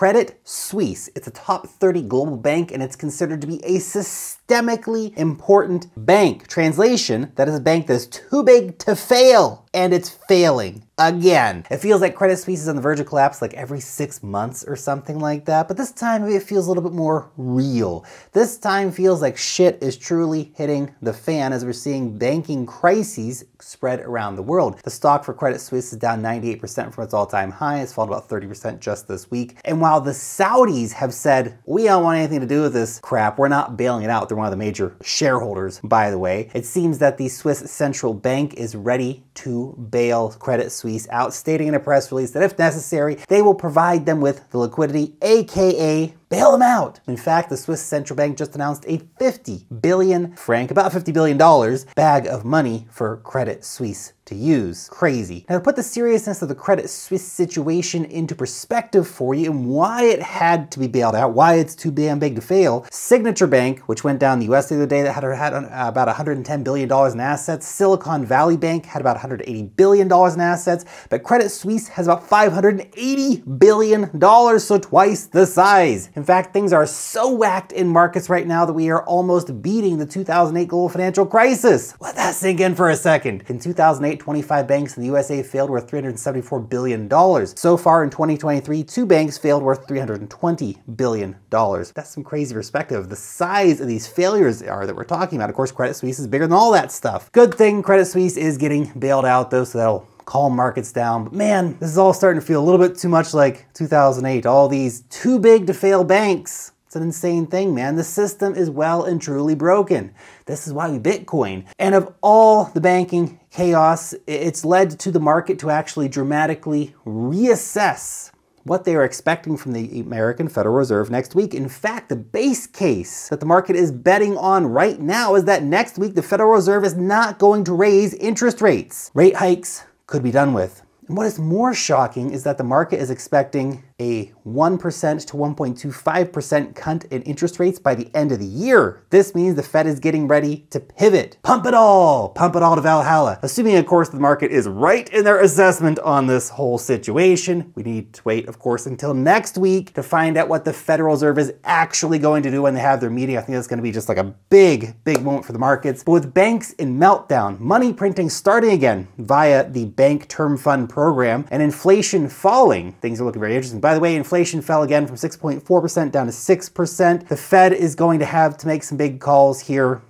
Credit Suisse. It's a top 30 global bank, and it's considered to be a systemically important bank. Translation, that is a bank that is too big to fail, and it's failing again. It feels like Credit Suisse is on the verge of collapse like every 6 months or something like that, but this time it feels a little bit more real. This time feels like shit is truly hitting the fan as we're seeing banking crises spread around the world. The stock for Credit Suisse is down 98% from its all-time high. It's fallen about 30% just this week. And while the Saudis have said, we don't want anything to do with this crap, we're not bailing it out. They're one of the major shareholders, by the way. It seems that the Swiss central bank is ready to bail Credit Suisse out, stating in a press release that if necessary, they will provide them with the liquidity, aka bail them out. In fact, the Swiss central bank just announced a 50 billion franc, about $50 billion bag of money for Credit Suisse to use. Crazy. Now, to put the seriousness of the Credit Suisse situation into perspective for you and why it had to be bailed out, why it's too damn big to fail, Signature Bank, which went down the US the other day, that had about $110 billion in assets. Silicon Valley Bank had about $180 billion in assets, but Credit Suisse has about $580 billion, so twice the size. In fact, things are so whacked in markets right now that we are almost beating the 2008 global financial crisis. Let that sink in for a second. In 2008, 25 banks in the USA failed worth $374 billion. So far in 2023, 2 banks failed worth $320 billion. That's some crazy perspective. The size of these failures are that we're talking about. Of course, Credit Suisse is bigger than all that stuff. Good thing Credit Suisse is getting bailed out though, so that'll calm markets down. But man, this is all starting to feel a little bit too much like 2008. All these too big to fail banks. It's an insane thing, man. The system is well and truly broken. This is why we Bitcoin. And of all the banking chaos, it's led to the market to actually dramatically reassess what they are expecting from the American Federal Reserve next week. In fact, the base case that the market is betting on right now is that next week the Federal Reserve is not going to raise interest rates. Rate hikes could be done with. And what is more shocking is that the market is expecting a 1% to 1.25% cut in interest rates by the end of the year. This means the Fed is getting ready to pivot. Pump it all to Valhalla. Assuming, of course, the market is right in their assessment on this whole situation. We need to wait, of course, until next week to find out what the Federal Reserve is actually going to do when they have their meeting. I think that's going to be just like a big moment for the markets. But with banks in meltdown, money printing starting again via the Bank Term Fund program, and inflation falling, things are looking very interesting. By the way, inflation fell again from 6.4% down to 6%. The Fed is going to have to make some big calls here.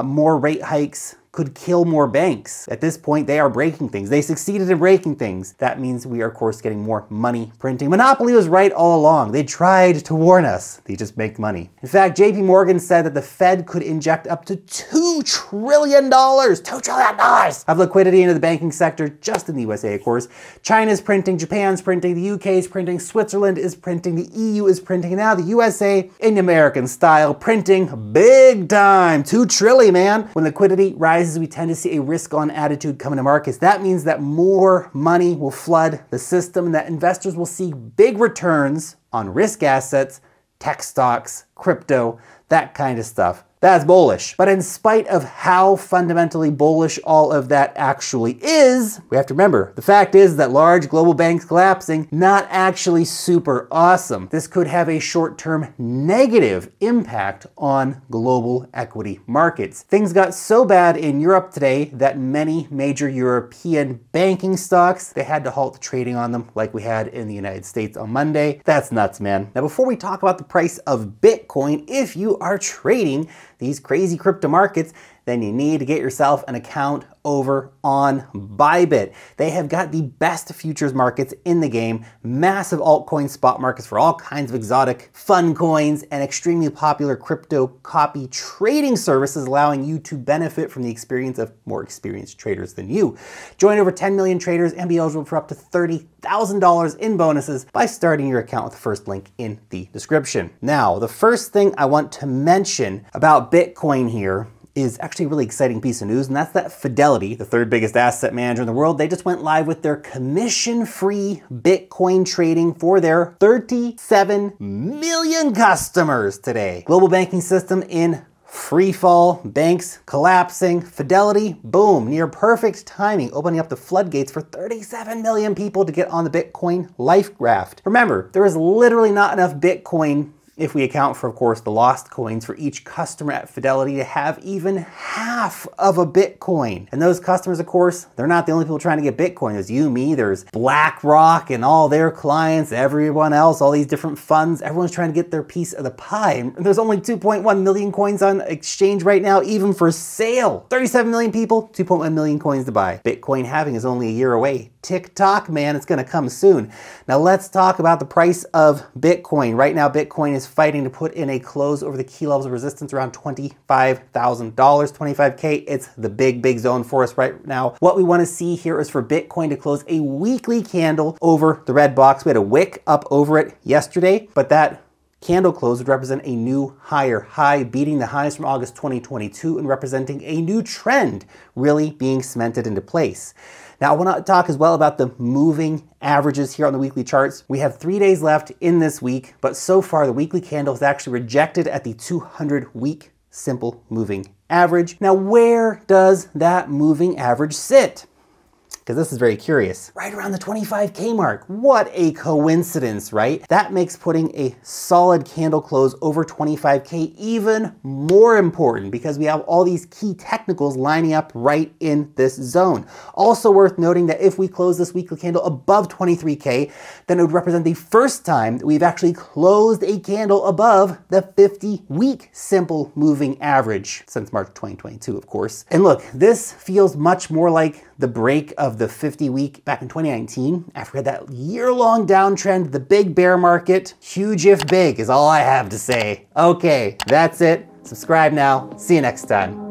More rate hikes could kill more banks. At this point, they are breaking things. They succeeded in breaking things. That means we are, of course, getting more money printing. Monopoly was right all along. They tried to warn us. They just make money. In fact, JP Morgan said that the Fed could inject up to $2 trillion of liquidity into the banking sector, just in the USA, of course. China's printing, Japan's printing, the UK is printing, Switzerland is printing, the EU is printing, and now the USA, in American style, printing big time. $2 trillion, man. When liquidity rises, we tend to see a risk-on attitude coming to markets. That means that more money will flood the system and that investors will see big returns on risk assets, tech stocks, crypto, that kind of stuff. That's bullish. But in spite of how fundamentally bullish all of that actually is, we have to remember, the fact is that large global banks collapsing, not actually super awesome. This could have a short-term negative impact on global equity markets. Things got so bad in Europe today that many major European banking stocks, they had to halt the trading on them like we had in the United States on Monday. That's nuts, man. Now, before we talk about the price of Bitcoin, if you are trading these crazy crypto markets, then you need to get yourself an account over on Bybit. They have got the best futures markets in the game, massive altcoin spot markets for all kinds of exotic fun coins, and extremely popular crypto copy trading services, allowing you to benefit from the experience of more experienced traders than you. Join over 10 million traders and be eligible for up to $30,000 in bonuses by starting your account with the first link in the description. Now, the first thing I want to mention about Bitcoin here is actually a really exciting piece of news, and that's that Fidelity, the third biggest asset manager in the world, they just went live with their commission-free Bitcoin trading for their 37 million customers today. Global banking system in free fall, banks collapsing, Fidelity, boom, near perfect timing, opening up the floodgates for 37 million people to get on the Bitcoin life raft. Remember, there is literally not enough Bitcoin, if we account for, of course, the lost coins, for each customer at Fidelity to have even half of a Bitcoin. And those customers, of course, they're not the only people trying to get Bitcoin. There's you, me, there's BlackRock and all their clients, everyone else, all these different funds. Everyone's trying to get their piece of the pie. And there's only 2.1 million coins on exchange right now, even for sale. 37 million people, 2.1 million coins to buy. Bitcoin halving is only a year away. TikTok, man, it's gonna come soon. Now let's talk about the price of Bitcoin. Right now, Bitcoin is fighting to put in a close over the key levels of resistance around $25,000, 25K. It's the big zone for us right now. What we want to see here is for Bitcoin to close a weekly candle over the red box. We had a wick up over it yesterday, but that candle close would represent a new higher high, beating the highs from August 2022 and representing a new trend really being cemented into place. Now, I want to talk as well about the moving averages here on the weekly charts. We have 3 days left in this week, but so far the weekly candle is actually rejected at the 200-week simple moving average. Now, where does that moving average sit? Because this is very curious. Right around the 25K mark. What a coincidence, right? That makes putting a solid candle close over 25K even more important because we have all these key technicals lining up right in this zone. Also worth noting that if we close this weekly candle above 23K, then it would represent the first time that we've actually closed a candle above the 50-week simple moving average since March 2022, of course. And look, this feels much more like the break of the 50-week back in 2019, after we had that year-long downtrend, the big bear market. Huge if big is all I have to say. Okay, that's it. Subscribe now. See you next time.